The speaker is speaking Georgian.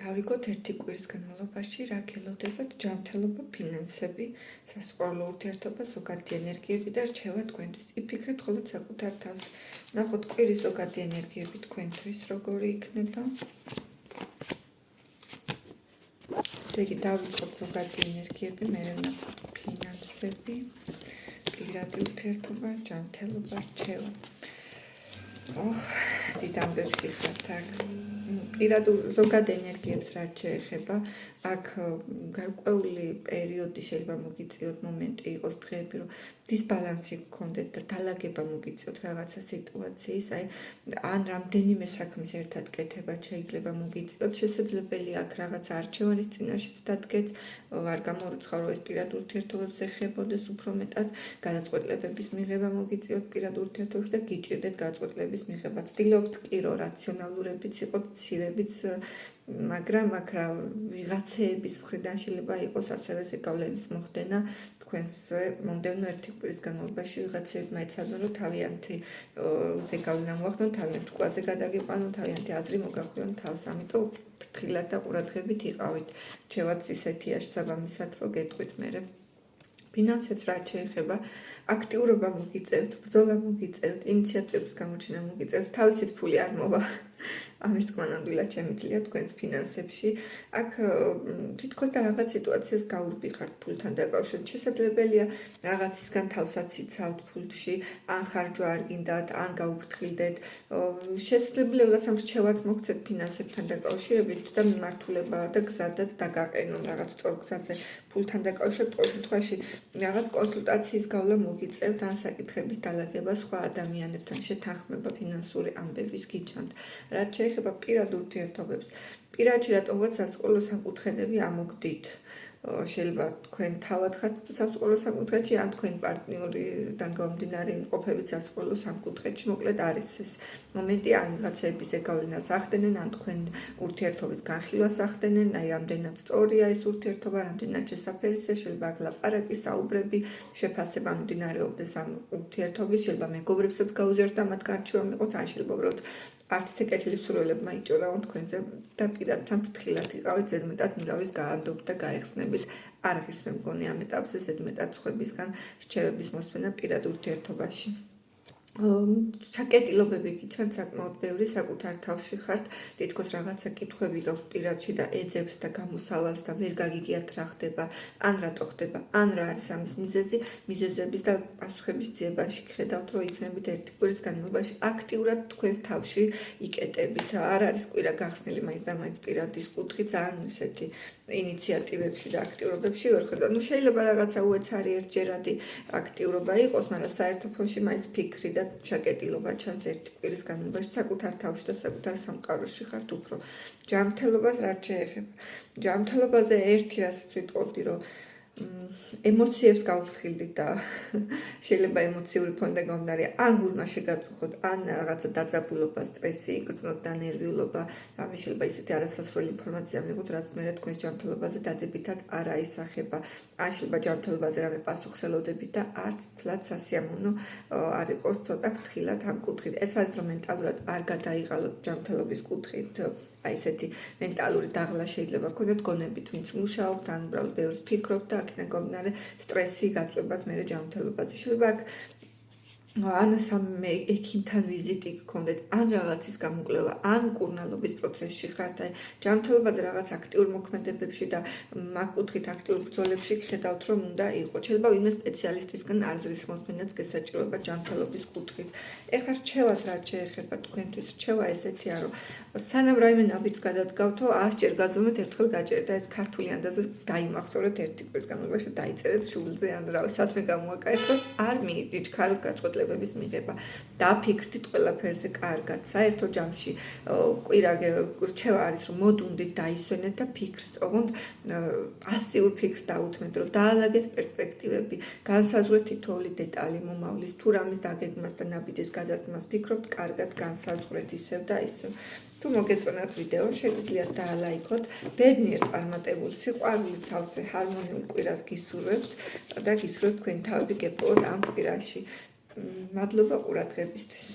დავიგოთ ერთი კვირის განმავლობაში რა გელოდებათ ჯანმრთელობა, ფინანსები, სასწავლო ურთიერთობა, ზოგადი ენერგიები და რჩევა თქვენთვის. იფიქრეთ მხოლოდ საკუთარ თავს. ნახოთ კვირის ზოგადი ენერგიები თქვენთვის როგორი იქნება. ესე იგი დავიწყოთ ზოგადი ენერგიები, მერე ვნახოთ ფინანსები, პირადი ურთიერთობა, ჯანმრთელობა, რჩევა. დიდ ამბებს იხართ აქ. პირად ზოგად ენერგიებს რაც შეეხება, აქ გარკვეული პერიოდი შეიძლება მოგიწიოთ მომენტი იყოს დღეები, რომ დისბალანსი გქონდეთ და დალაგება მოგიწიოთ რაღაცა სიტუაციის, ან რამდენიმე საქმის ერთად კეთება შეიძლება მოგიწიოთ, შესაძლებელია აქ რაღაცა არჩევანის წინაშეც დადგეთ, არ გამორიცხავ რომ ეს პირად ურთიერთობებს ეხებოდეს უფრო მეტად, გადაწყვეტილებების მიღება მოგიწიოთ პირად ურთიერთობებში და გიჭირდეთ გადაწყვეტილების მიღება. ცდილობთ კი რომ რაციონალურებიც იყოთ, ცივებიც, მაგრამ აქ რა ვიღაცეების მხრიდან შეიძლება იყოს ასევე ზეგავლენის მოხდენა თქვენზე მომდევნო ერთი კვირის განმავლობაში ვიღაცეებმა ეცადონ რომ თავიანთი ზეგავლენა მოახდონ, თავიანთ ჭკუაზე გადაგიყვანონ, თავიანთი აზრი მოგახვიონ თავს, ამიტომ ფრთხილად და ყურადღებით იყავით. რჩევაც ისეთია შესაბამისად რომ გეტყვით მერე. ფინანსებს რაც შეეხება, აქტიურობა მოგიწევთ, ბრძოლა მოგიწევთ, ინიციატივების გამოჩენა მოგიწევთ, თავისით ფული არ მოვა. ამის თქმა ნამდვილად შემიძლია თქვენს ფინანსებში. აქ თითქოს და რაღაც სიტუაციას გაურბიხართ ფულთან დაკავშირებით. შესაძლებელია რაღაცისგან თავსაც იცავთ ფულში, ან ხარჯვა არ გინდათ, ან გაუფრთხილდეთ. შესაძლებელია ვიღაცამ რჩევაც მოგცეთ ფინანსებთან დაკავშირებით და მიმართულება და გზადად დაგაყენონ რაღაც სწორ გზაზე ფულთან დაკავშირებით. ყოველ შემთხვევაში რაღაც კონსულტაციის გავლა მოგიწევთ, ან საკითხების დალაგება სხვა ადამიანებთან შეთანხმება ფინანსური ამბების გიჩვენთ. რაც შეეხება პირად ურთიერთობებს, პირადში რატომღაც სასწავლო საკუთრებები ამოგდით. შეიძლება თქვენ თავად ხართ სასწავლო საკუთრებში, ან თქვენ პარტნიორიდან გამომდინარე იმყოფებით სასწავლო საკუთრებში. მოკლედ არის ეს მომენტი, ან ვიღაცების ზეგავლენას ახდენენ, ან თქვენ ურთიერთობის განხილვას ახდენენ, რამდენად სწორია ეს ურთიერთობა, რამდენად შესაფერისია, შეიძლება აქ ლაპარაკი, საუბრები, შეფასება მიმდინარეობდეს ამ ურთიერთობის, შეიძლება მეგობრებსაც გაუზიაროთ და მათ გარჩევა მიიღოთ, ან შეიძლება უბრალოდ არც ისე კეთილი მსურველებმა იჭორაონ თქვენზე და პირადთან ფრთხილად იყავით, ზედმეტად ნურავის გაანდობთ და გაეხსნებით. არ ღირს მე მგონი ამ ეტაპზე ზედმეტად სხვებისგან რჩევების მოსმენა პირად ურთიერთობაში. საკეთილობები გიჩვენთ საკმაოდ ბევრი, საკუთარ თავში ხართ, თითქოს რაღაცა კითხვები გაქვთ პირადში და ეძებთ და გამოსავალს და ვერ გაგიგიათ რა ხდება, ან რატო ხდება, ან რა არის ამის მიზეზი, მიზეზების და პასუხების ძიებაში ხედავთ, რომ იქნებით ერთი კვირის განმავლობაში აქტიურად თქვენს თავში იკეტებით. არ არის კვირა გახსნილი მაინც და მაინც პირადის კუთხით, ძალიან ისეთი ინიციატივებში და აქტიურობებში ვერ ხედავ. შეიძლება რაღაცა უეცარი ერთჯერადი აქტიურობა იყოს, მაგრამ საერთო ფონში მაინც ფიქრი და ჩაკეტილობა ჩანს ერთი კვირის განმავლობაში საკუთარ თავში და საკუთარ სამყაროში ხართ უფრო. ჯანმრთელობას რაც შეეხება. ჯანმრთელობაზე ერთი რასაც ვიტყოდი, რომ ემოციებს გავუფრთხილდით და შეიძლება ემოციური ფონიდან გამომდინარე ან გულმა შეგაწუხოთ, ან რაღაცა დაძაბულობა, სტრესი, იგრძნოთ და ნერვიულობა, რამე შეიძლება ისეთი არასასრული ინფორმაცია მიიღოთ, რაც მერე თქვენს ჯანმრთელობაზე დადებითად არ აისახება. ან შეიძლება ჯანმრთელობაზე რამე პასუხს ელოდებით და არც თლად სასიამოვნო არ იყოს ცოტა ფრთხილად ამ კუთხით. ეცადეთ რომ მენტალურად არ გადაიღალოთ ჯანმრთელობის კუთხით, აი ესეთი მენტალური დაღლა შეიძლება გქონდეთ, გონებით ვინც მუშაობთ, ან უბრალოდ ბევრს ფიქრობთ და აქედან გამომდინარე სტრესი გაწვევათ მერე ჯანმრთელობაზე. შეიძლება აქ ან სამე ექიმთან ვიზიტი გქონდეთ, ან რაღაცის გამოკვლევა, ან მკურნალობის პროცესში ხართ, ჯანმრთელობაზე რაღაც აქტიურ მოქმედებებში და მაგ კუთხით აქტიურ ბრძოლებში ხედავთ, რომ უნდა იყოს. შეიძლება ვინმე სპეციალისტისგან აზრის მოსმენაც გესაჭიროება ჯანმრთელობის კუთხით. ეხლა რჩევას რაც შეეხება თქვენთვის, რჩევა ესეთია, რომ სანამ რაიმე ნაბიჯს გადადგავთო, 100 ჯერ გაზომეთ, ერთხელ გაჭერეთ და ეს ქართული ანდაზზე დაიმახსოვრეთ ერთი კვირის განმავლობაში და დაიწერეთ შუბლზე ან სადმე გამოაკარეთ, რომ არ მიიჭქაროთ გადაწყვეტილებების მიღება. დაფიქრდით ყველაფერზე კარგად. საერთო ჯამში კვირა რჩევა არის, რომ მოდუნდით დაისვენეთ და ფიქრს წողოთ, პასიურ ფიქრს დაუთმეთ, რომ დაალაგეთ პერსპექტივები, განსაზღვრეთ თითოეული დეტალი მომავლის, თუ რამის დაგეგმას და ნაბიჯის გადადგმას ფიქრობთ, კარგად განსაზღვრეთ ისევ და ისევ. თუ მოგეწონათ ვიდეო, შეგიძლიათ დაალაიქოთ. ბედნიერ წარმატებულ სიყვარულით სავსე ჰარმონიულ კვირას გისურვებთ და გისურვებთ თქვენი თავები გეპოვოთ ამ კვირაში. მადლობა ყურადღებისთვის.